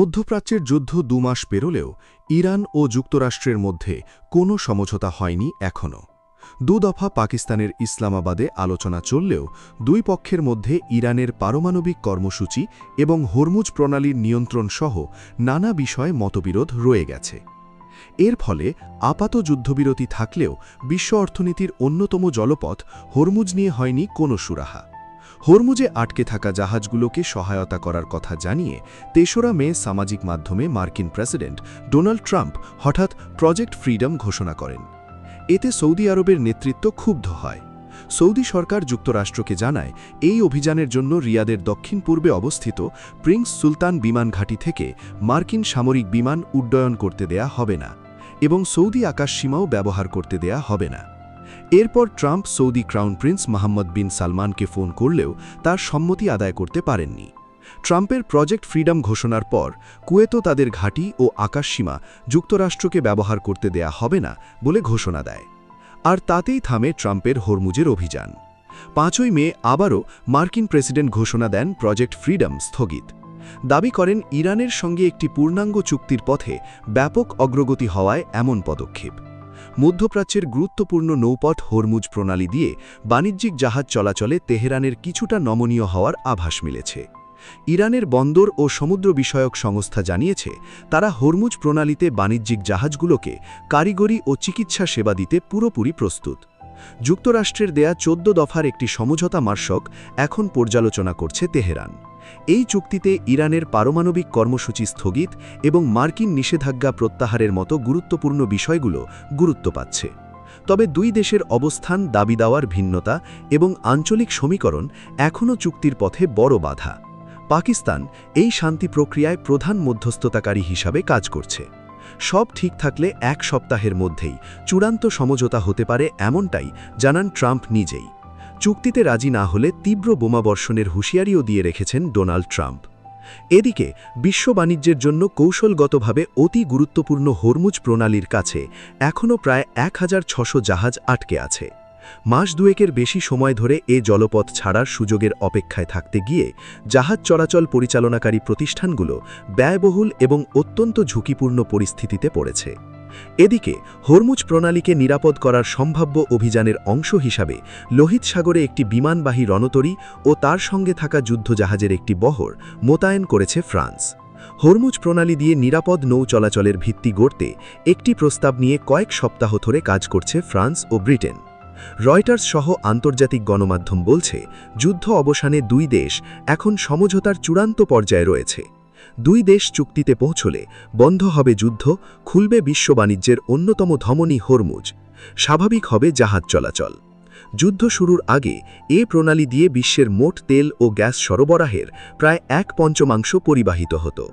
মধ্যপ্রাচ্যের যুদ্ধ ২ মাস পেরোলেও ইরান ও যুক্তরাষ্ট্রের মধ্যে কোনো সমঝোতা হয়নি এখনও। ২ দফা পাকিস্তানের ইসলামাবাদে আলোচনা চললেও দুই পক্ষের মধ্যে ইরানের পারমাণবিক কর্মসূচি এবং হরমুজ প্রণালীর নিয়ন্ত্রণ সহ নানা বিষয়ে মতবিরোধ রয়ে গেছে। এর ফলে আপাত যুদ্ধবিরতি থাকলেও বিশ্ব অর্থনীতির অন্যতম জলপথ হরমুজ নিয়ে হয়নি কোনো সুরাহা। হরমুজে আটকে থাকা জাহাজগুলোকে সহায়তা করার কথা জানিয়ে ৩রা মে সামাজিক মাধ্যমে মার্কিন প্রেসিডেন্ট ডোনাল্ড ট্রাম্প হঠাৎ প্রজেক্ট ফ্রিডম ঘোষণা করেন। এতে সৌদি আরবের নেতৃত্ব ক্ষুব্ধ হয়। সৌদি সরকার যুক্তরাষ্ট্রকে জানায় এই অভিযানের জন্য রিয়াদের দক্ষিণ পূর্বে অবস্থিত প্রিন্স সুলতান বিমান ঘাঁটি থেকে মার্কিন সামরিক বিমান উড্ডয়ন করতে দেয়া হবে না এবং সৌদি আকাশসীমাও ব্যবহার করতে দেয়া হবে না। এরপর Trump Saudi crown prince Mohammad bin সালমানকে ফোন করলেও তার সম্মতি আদায় করতে পারেননি। ট্রাম্পের প্রজেক্ট ফ্রিডম ঘোষণার পর কুয়েতও তাদের ঘাঁটি ও আকাশসীমা যুক্তরাষ্ট্রকে ব্যবহার করতে দেয়া হবে না বলে ঘোষণা দেয়। আর তাতেই থামে ট্রাম্পের হরমুজের অভিযান। ৫ই মে আবারও মার্কিন প্রেসিডেন্ট ঘোষণা দেন প্রজেক্ট ফ্রিডম স্থগিত। দাবি করেন ইরানের সঙ্গে একটি পূর্ণাঙ্গ চুক্তির পথে ব্যাপক অগ্রগতি হওয়ায় এমন পদক্ষেপ। মধ্যপ্রাচ্যের গুরুত্বপূর্ণ নৌপথ হরমুজ প্রণালী দিয়ে বাণিজ্যিক জাহাজ চলাচলে তেহরানের কিছুটা নমনীয় হওয়ার আভাস মিলেছে। ইরানের বন্দর ও সমুদ্র বিষয়ক সংস্থা জানিয়েছে তারা হরমুজ প্রণালীতে বাণিজ্যিক জাহাজগুলোকে কারিগরি ও চিকিৎসা সেবা দিতে পুরোপুরি প্রস্তুত। যুক্তরাষ্ট্রের দেয়া ১৪ দফার একটি সমঝোতা মার্শক এখন পর্যালোচনা করছে তেহরান। এই চুক্তিতে ইরানের পারমাণবিক কর্মসূচি স্থগিত এবং মার্কিন নিষেধাজ্ঞা প্রত্যাহারের মতো গুরুত্বপূর্ণ বিষয়গুলো গুরুত্ব পাচ্ছে। তবে দুই দেশের অবস্থান, দাবি দাওয়ার ভিন্নতা এবং আঞ্চলিক সমীকরণ এখনও চুক্তির পথে বড় বাধা। পাকিস্তান এই শান্তি প্রক্রিয়ায় প্রধান মধ্যস্থতাকারী হিসাবে কাজ করছে। সব ঠিক থাকলে ১ সপ্তাহের মধ্যেই চূড়ান্ত সমঝোতা হতে পারে এমনটাই জানান ট্রাম্প নিজেই। চুক্তিতে রাজি না হলে তীব্র বোমাবর্ষণের হুঁশিয়ারিও দিয়ে রেখেছেন ডোনাল্ড ট্রাম্প। এদিকে বিশ্ব বাণিজ্যের জন্য কৌশলগতভাবে অতি গুরুত্বপূর্ণ হরমুজ প্রণালীর কাছে এখনও প্রায় ১৬০০ জাহাজ আটকে আছে। মাস দুয়েকের বেশি সময় ধরে এ জলপথ ছাড়ার সুযোগের অপেক্ষায় থাকতে গিয়ে জাহাজ চলাচল পরিচালনাকারী প্রতিষ্ঠানগুলো ব্যয়বহুল এবং অত্যন্ত ঝুঁকিপূর্ণ পরিস্থিতিতে পড়েছে। এদিকে হরমুজ প্রণালীকে নিরাপদ করার সম্ভাব্য অভিযানের অংশ হিসাবে লোহিত সাগরে একটি বিমানবাহী রণতরী ও তার সঙ্গে থাকা যুদ্ধজাহাজের একটি বহর মোতায়েন করেছে ফ্রান্স। হরমুজ প্রণালী দিয়ে নিরাপদ নৌ চলাচলের ভিত্তি গড়তে একটি প্রস্তাব নিয়ে কয়েক সপ্তাহ ধরে কাজ করছে ফ্রান্স ও ব্রিটেন। রয়টার্স সহ আন্তর্জাতিক গণমাধ্যম বলছে যুদ্ধ অবসানে দুই দেশ এখন সমঝোতার চূড়ান্ত পর্যায়ে রয়েছে। দুই দেশ চুক্তিতে পৌঁছলে বন্ধ হবে যুদ্ধ, খুলবে বিশ্ব বাণিজ্যের অন্যতম ধমনী হরমুজ, স্বাভাবিক হবে জাহাজ চলাচল। যুদ্ধ শুরুর আগে এ প্রণালী দিয়ে বিশ্বের মোট তেল ও গ্যাস সরবরাহের প্রায় ১/৫ পরিবাহিত হতো।